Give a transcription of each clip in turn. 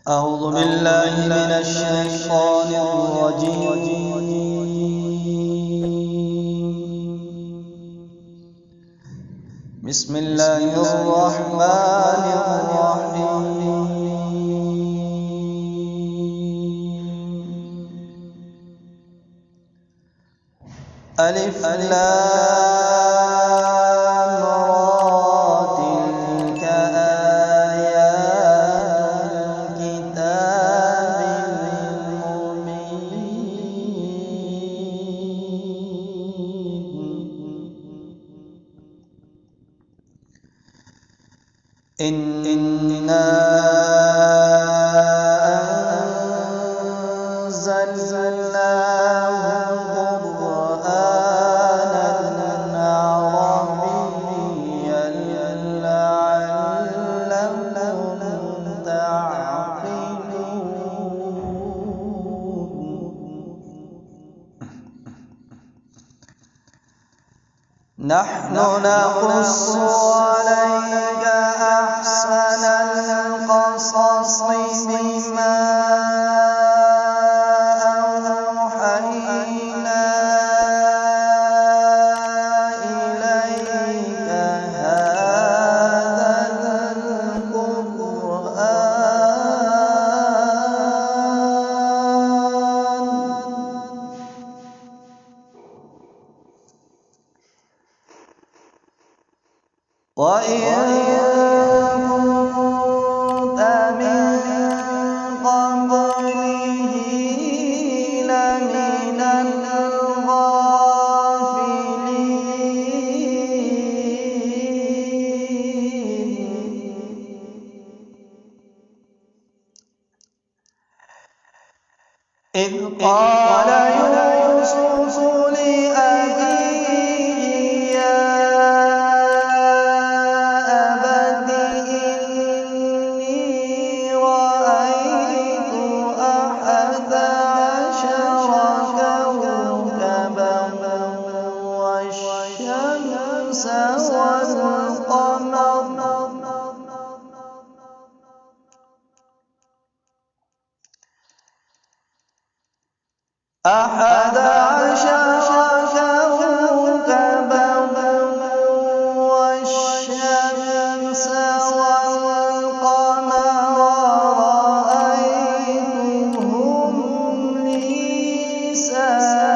أعوذ بالله من الشيطان الرجيم. بسم الله الرحمن الرحيم. ألف لام را تلك آيات الكتاب المبين. إنا أنزلناه قرآنا عربيا لعلكم تعقلون. نحن نقص عليك أحسن القصص بما أوحينا إليك هذا القرآن وإن كنت من قبله لمن الغافلين. إذ قال يوسف لأبيه يا أبت إني رأيت أحد عشر كوكبا والشمس والقمر رأيتهم لي ساجدين.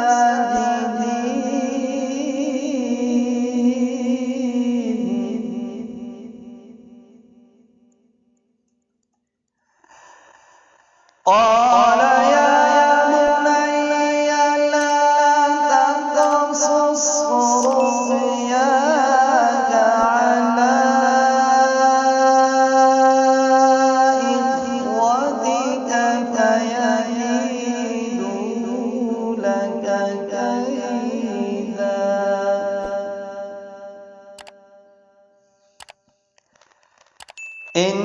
قال يا بني لا تقصص رؤياك على إخوتك فيكيدوا لك كيدا. إن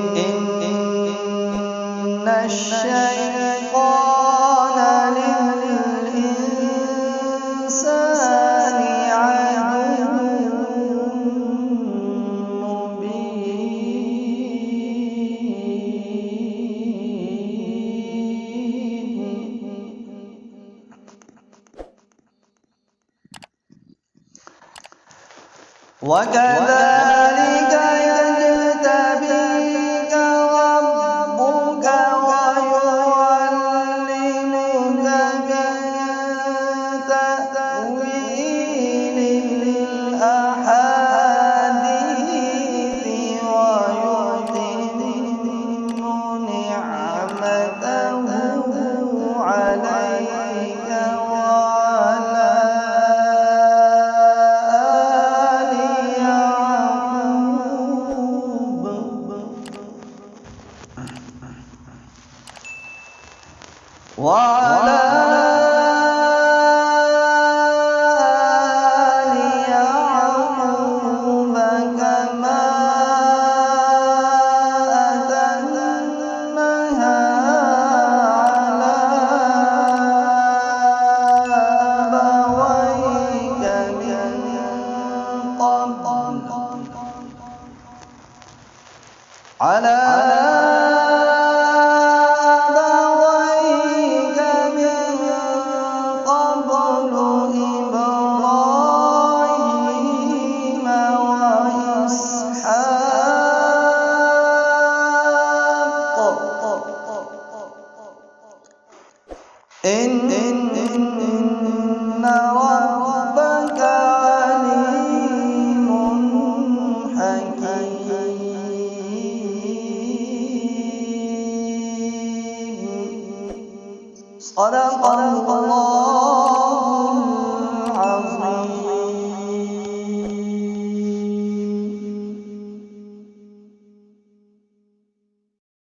الشيطان للإنسان عدو مبين. وكذلك يجتبيك ربك ويعلمك من تأويل الأحاديث ويتم نعمته عليك وعلى آل يعقوب كما أتمها على أبويك من قبل على صدق الله